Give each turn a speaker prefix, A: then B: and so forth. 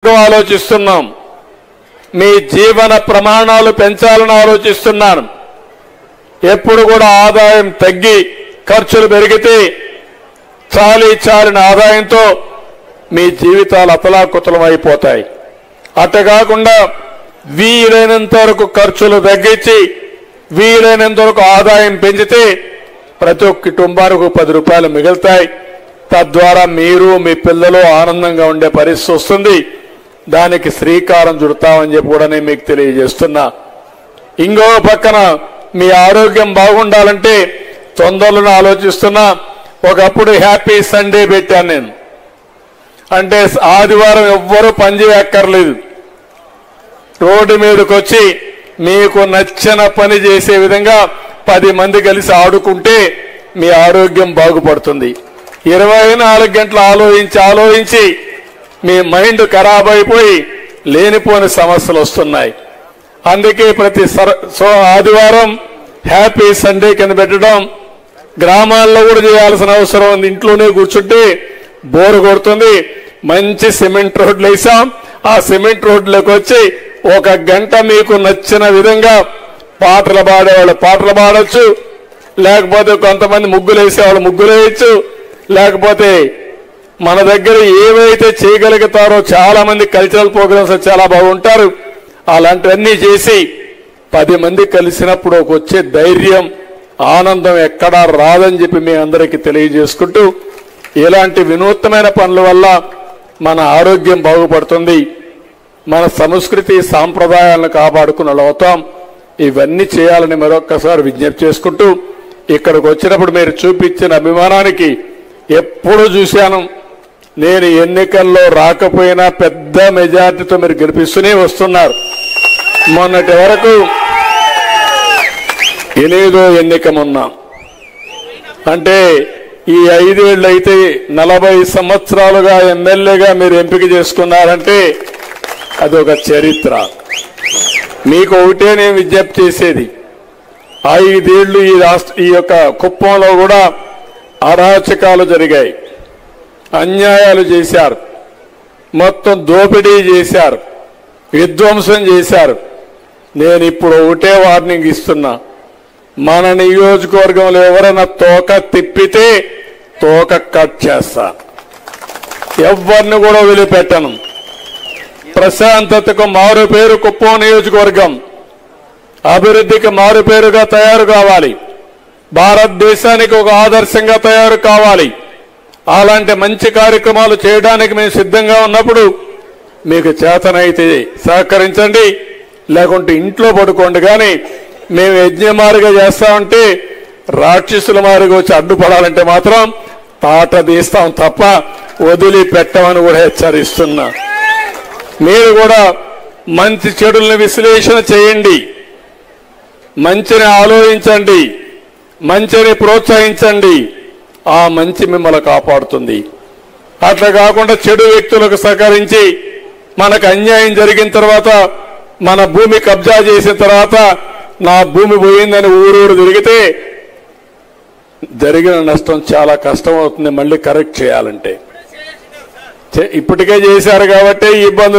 A: ఆలోచిస్తున్నాం. మీ జీవన ప్రమాణాలు పెంచాలని ఆలోచిస్తున్నాను. ఎప్పుడు కూడా ఆదాయం తగ్గి ఖర్చులు పెరిగితే చాలిన ఆదాయంతో మీ జీవితాలు అతలాకుతలం అయిపోతాయి. అట్లా కాకుండా వీలైనంత వరకు ఖర్చులు తగ్గించి వీలైనంత వరకు ఆదాయం పెంచితే ప్రతి ఒక్క కుటుంబానికి 10 రూపాయలు మిగులుతాయి. తద్వారా మీరు మీ పిల్లలు ఆనందంగా ఉండే పరిస్థితి వస్తుంది. దానికి శ్రీకారం చుడతామని చెప్పి కూడా నేను మీకు తెలియజేస్తున్నా. ఇంకో పక్కన మీ ఆరోగ్యం బాగుండాలంటే తొందరలో ఆలోచిస్తున్నా. ఒకప్పుడు హ్యాపీ సండే పెట్టాను నేను. అంటే ఆదివారం ఎవ్వరూ పని చేయక్కర్లేదు. రోడ్డు మీదకి వచ్చి మీకు నచ్చిన పని చేసే విధంగా 10 మంది కలిసి ఆడుకుంటే మీ ఆరోగ్యం బాగుపడుతుంది. 24 గంటలు ఆలోచించి మీ మైండ్ ఖరాబ్ అయిపోయి లేనిపోని సమస్యలు వస్తున్నాయి. అందుకే ప్రతి ఆదివారం హ్యాపీ సండే కింద పెట్టడం. గ్రామాల్లో కూడా చేయాల్సిన అవసరం ఉంది. ఇంట్లోనే కూర్చుంటే బోరు కొడుతుంది. మంచి సిమెంట్ రోడ్లు వేసాం. ఆ సిమెంట్ రోడ్లోకి వచ్చి 1 గంట మీకు నచ్చిన విధంగా పాటలు పాడేవాళ్ళు పాటలు పాడొచ్చు, లేకపోతే కొంతమంది ముగ్గులు వేసేవాళ్ళు ముగ్గులు వేయచ్చు, లేకపోతే మన దగ్గర ఏవైతే చేయగలుగుతారో చాలా మంది కల్చరల్ ప్రోగ్రామ్స్ చాలా బాగుంటారు. అలాంటివన్నీ చేసి 10 మంది కలిసినప్పుడు వచ్చే ధైర్యం ఆనందం ఎక్కడా రాదని చెప్పి మీ అందరికీ తెలియజేసుకుంటూ, ఇలాంటి వినూత్నమైన పనుల వల్ల మన ఆరోగ్యం బాగుపడుతుంది. మన సంస్కృతి సాంప్రదాయాలను కాపాడుకుని అవుతాం. ఇవన్నీ చేయాలని మరొక్కసారి విజ్ఞప్తి చేసుకుంటూ, ఇక్కడికి వచ్చినప్పుడు మీరు చూపించిన అభిమానానికి ఎప్పుడు చూశాను. నేను ఎన్నికల్లో రాకపోయినా పెద్ద మెజార్టీతో మీరు గెలిపిస్తూనే వస్తున్నారు. మొన్నటి వరకు 8వ ఎన్నిక మొన్న అంటే ఈ 5 ఏళ్ళు అయితే 40 సంవత్సరాలుగా ఎమ్మెల్యేగా మీరు ఎంపిక చేసుకున్నారంటే అదొక చరిత్ర. మీకు ఒకటే నేను విజ్ఞప్తి చేసేది, 5 ఏళ్ళు ఈ యొక్క కుప్పంలో కూడా అరాచకాలు జరిగాయి, అన్యాయాలు చేశారు, మొత్తం దోపిడీ చేశారు, విధ్వంసం చేశారు. నేను ఇప్పుడు ఒకటే వార్నింగ్ ఇస్తున్నా, మన నియోజకవర్గంలో ఎవరైనా తోక తిప్పితే తోక కట్ చేస్తా. ఎవరిని కూడా వదిలిపెట్టను. ప్రశాంతతకు మారు పేరు కుప్పం నియోజకవర్గం, అభివృద్ధికి మారు పేరుగా తయారు కావాలి, భారతదేశానికి ఒక ఆదర్శంగా తయారు కావాలి. అలాంటి మంచి కార్యక్రమాలు చేయడానికి మేము సిద్ధంగా ఉన్నప్పుడు మీకు చేతనైతే సహకరించండి, లేకుంటే ఇంట్లో పడుకోండి. కానీ మేము యజ్ఞమారిగా చేస్తామంటే రాక్షసుల మారిగా వచ్చి అడ్డుపడాలంటే మాత్రం తాట తీస్తాం తప్ప వదిలిపెట్టమని కూడా హెచ్చరిస్తున్నా. మీరు కూడా మంచి చెడుల్ని విశ్లేషణ చేయండి, మంచిని ఆలోచించండి, మంచిని ప్రోత్సహించండి. ఆ మంచి మిమ్మల్ని కాపాడుతుంది. అట్లా కాకుండా చెడు వ్యక్తులకు సహకరించి మనకు అన్యాయం జరిగిన తర్వాత, మన భూమి కబ్జా చేసిన తర్వాత నా భూమి పోయిందని ఊరూరు తిరిగితే జరిగిన నష్టం చాలా కష్టం అవుతుంది. మళ్ళీ కరెక్ట్ చేయాలంటే ఇప్పటికే చేశారు కాబట్టి ఇబ్బందులు